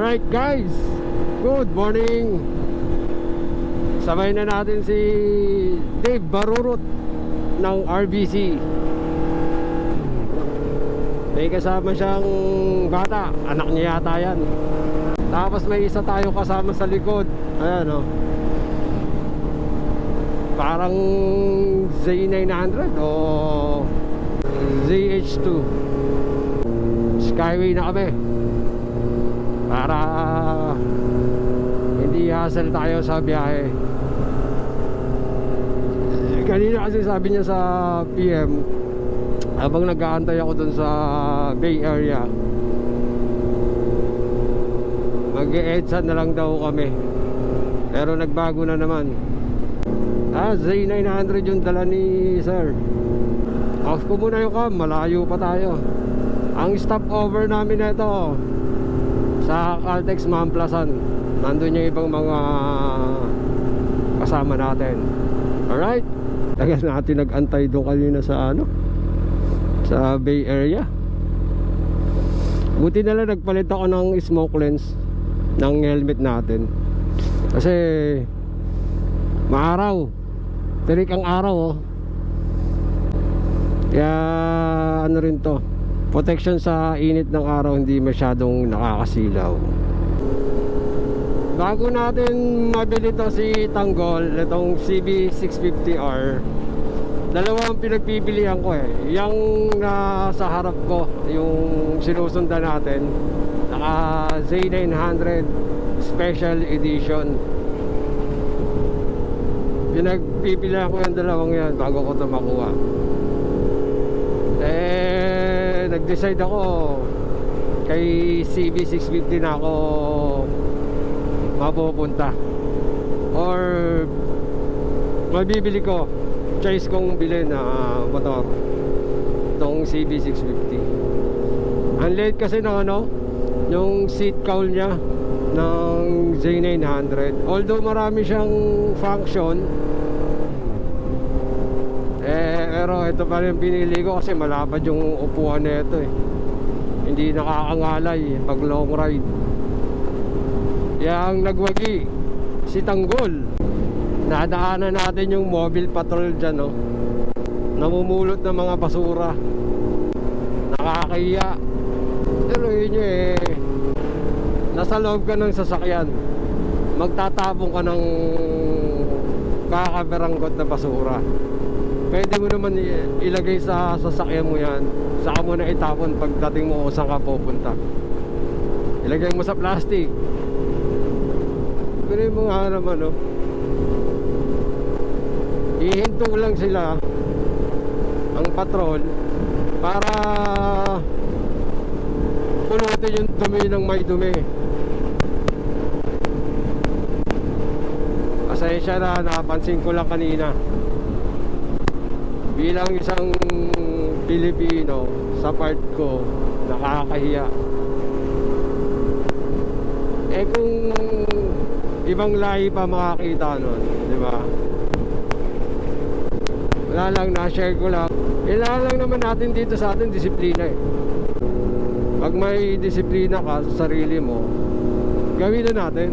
Alright guys, good morning. Sabay na natin si Dave Barurut ng RBC. May kasama siyang bata, anak niya yata yan. Tapos may isa tayo kasama sa likod. Ayan o, parang Z900 o ZH2. Skyway na kami para hindi hassle tayo sa biyahe. Kanina kasi sabi niya sa PM, habang nag-aantay ako dun sa Bay Area, mag-e-EDSA na lang daw kami. Pero nagbago na naman. Z900 yung dala ni sir. Off ko muna yung cam, malayo pa tayo. Ang stopover namin na ito sa Caltex Mamplasan. Nandun yung ibang mga kasama natin. Alright, tagal natin nag-antay doon kanina sa sa Bay Area. Buti na lang nagpalit ako ng smoke lens ng helmet natin, kasi maaraw, tirik ang araw oh. Kaya ano rin to, protection sa init ng araw, hindi masyadong nakakasilaw. Bago natin mabili to si Tanggol, itong CB650R, dalawang pinagpipilian ko eh. Yung nasa harap ko, yung sinusundan natin, naka Z900 Special Edition. Pinagpipilian ko yung dalawang yan bago ko ito makuha. Nag-decide ako kay CB650 na ako mapupunta, or mabibili ko, choice kong bilhin na motor, itong CB650. Ang late kasi ng yung seat cowl nya ng Z900, although marami siyang function, pero ito pa rin pinili ko kasi malapad yung upuan na ito eh. Hindi nakakangalay pag long ride. Yang nagwagi si Tanggol, nadaanan natin yung mobile patrol dyan no? Namumulot ng mga basura, nakakahiya. Pero yun eh, nasa loob ka ng sasakyan, magtatapong ka ng kakaberanggot na basura. Pwede mo naman ilagay sa sasakyan mo yan, saka mo na itapon pagdating mo kung saan ka pupunta. Ilagay mo sa plastic. Pero mo nga naman ihinto lang sila ang patrol para pulutin yung dumi ng may dumi. Pasensya na, napansin ko lang kanina. Bilang isang Pilipino, sa part ko, nakakahiya. Kung ibang lahi pa makakita nun, di ba? Wala lang, na-share ko lang. Kailangan lang naman natin dito sa atin disiplina eh. Pag may disiplina ka sa sarili mo, gawin na natin,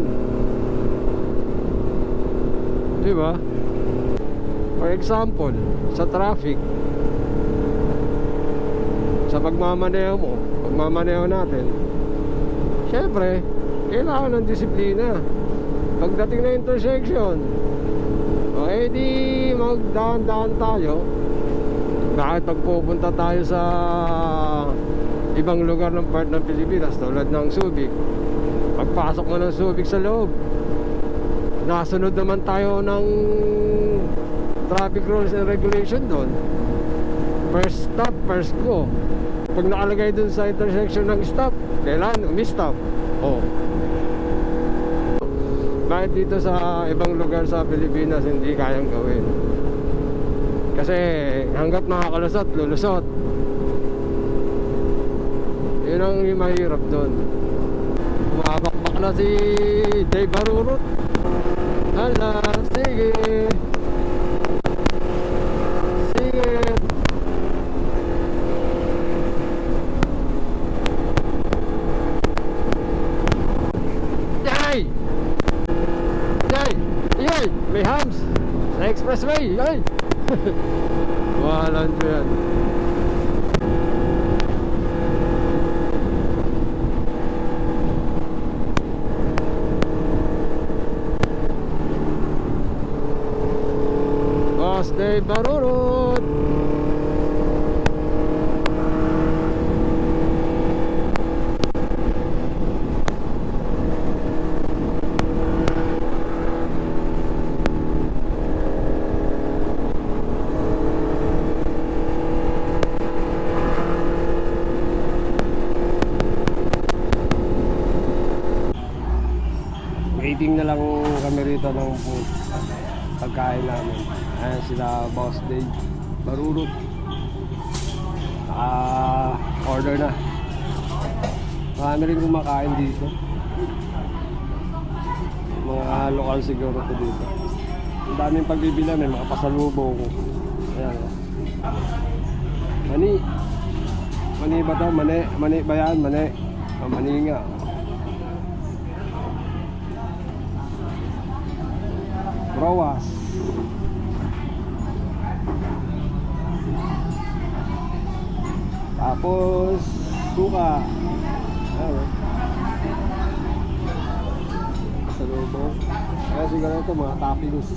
di ba? For example, sa traffic, sa pagmamaneho mo, pagmamaneho natin, syempre kailangan ng disiplina. Pagdating na intersection, okay, di magdaan-daan tayo. Bakit pagpupunta tayo sa ibang lugar ng part ng Pilipinas, tulad ng Subic, pagpasok mo ng Subic sa loob, nasunod naman tayo ng traffic rules and regulation doon. First stop, first go. Pag nakalagay dun sa intersection ng stop, kailangan umi-stop. Bakit dito sa ibang lugar sa Pilipinas hindi kayang gawin? Kasi hanggat makakalusot, lulusot. Yun ang mahirap doon. Bumabakbak na si Dave Barurut. Hala, sige. May hams sa expressway. Ay! Walan ko yan. Boss Dave Barurot. Waiting na lang kami rito ng food, pagkain namin. Ayan sila Boss Dave Barurot. Order na. Marami rin kumakain dito. Mga lokal siguro to dito. Ang daming pagbibila, may mga pasalubong. Ayan. Mani. Mani ba to? Mani. Mani ba yan? Mani. Mani nga. Rowas. Tapos suka. Ano? Salubong. Kaya siguro ito mga toppings.